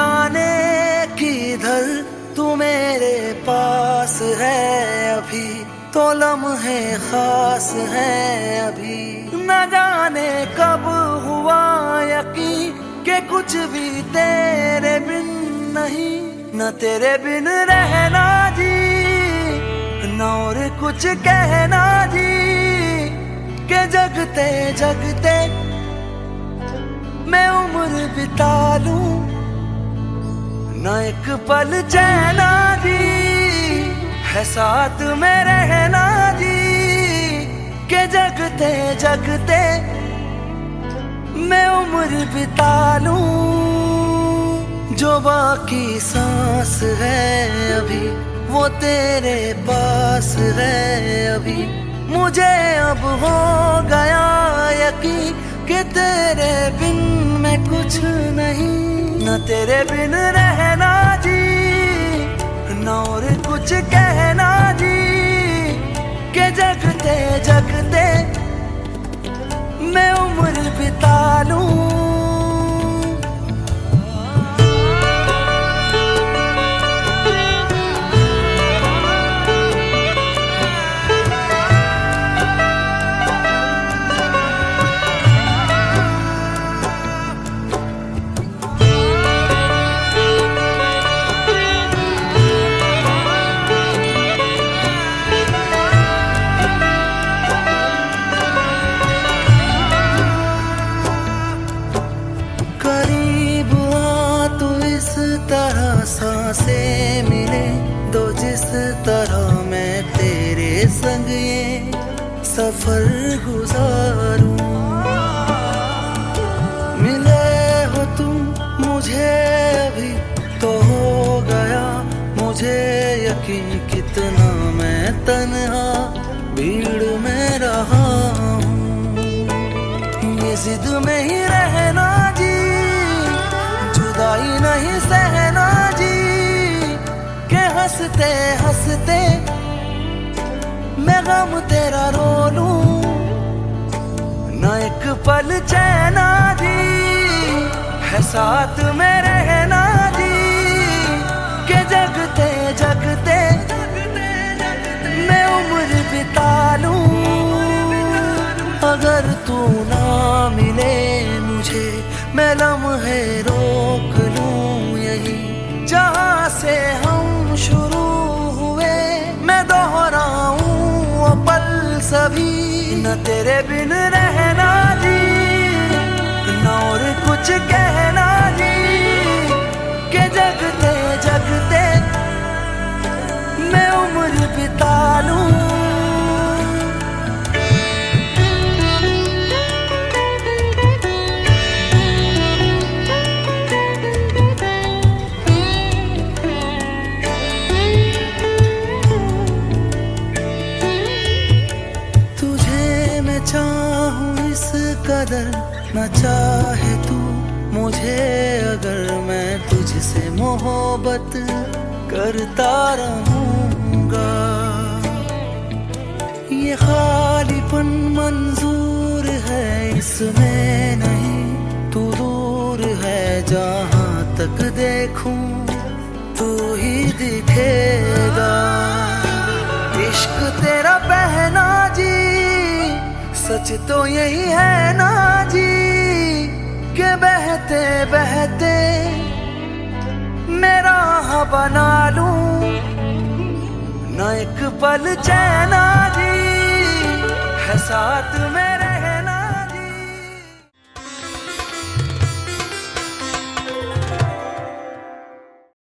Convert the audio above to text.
जाने किधर तू मेरे पास है अभी, तो लम्हे खास है अभी। न जाने कब हुआ यकीन कि कुछ भी तेरे बिन नहीं, न तेरे बिन रहना जी, न और कुछ कहना जी, के जगते जगते मैं उम्र बिता लूं, न एक पल चैना जी, है साथ में रहना जी, के जगते जगते मैं उम्र बिता लूं। जो बाकी सांस है अभी वो तेरे पास है अभी, मुझे अब हो गया यकीन कि तेरे बिन मैं कुछ नहीं, न तेरे बिन रहना जी, न और कुछ कहना जी, के जगते जगते मैं उम्र बिता लूं। तरह सांसें मिले दो जिस तरह मैं तेरे संग ये सफर गुजारूं। मिले हो तुम मुझे अभी तो हो गया मुझे यकीन, कितना मैं तन्हा भीड़ में रहा हूँ। ये जिद में ही रहना जी, जुदाई नहीं सहना जी, के हंसते हंसते मैं गम तेरा रो लूं, न एक पल चैना जी, है साथ में रहना जी, के जगते जगते मैं उम्र बिता लूं। अगर तू ना मिले मुझे मैं लम्हे रोक लूं यही, जहाँ से हम शुरू हुए मैं दोहराऊं वो पल सभी, न तेरे बिन रहना जी, न और कुछ कहना जी, के जगते जगते मैं उम्र बिता लूं। चाहूं इस कदर न चाहे तू मुझे, अगर मैं तुझसे मोहब्बत करता रहूंगा। ये खालीपन मंजूर है इसमें नहीं, तू दूर है जहां तक देखूं तू ही दिखेगा। इश्क तेरा पहना जी, सच तो यही है ना जी, के बहते बहते मेरा बना लूं, न एक पल चैना जी, है साथ मेरे।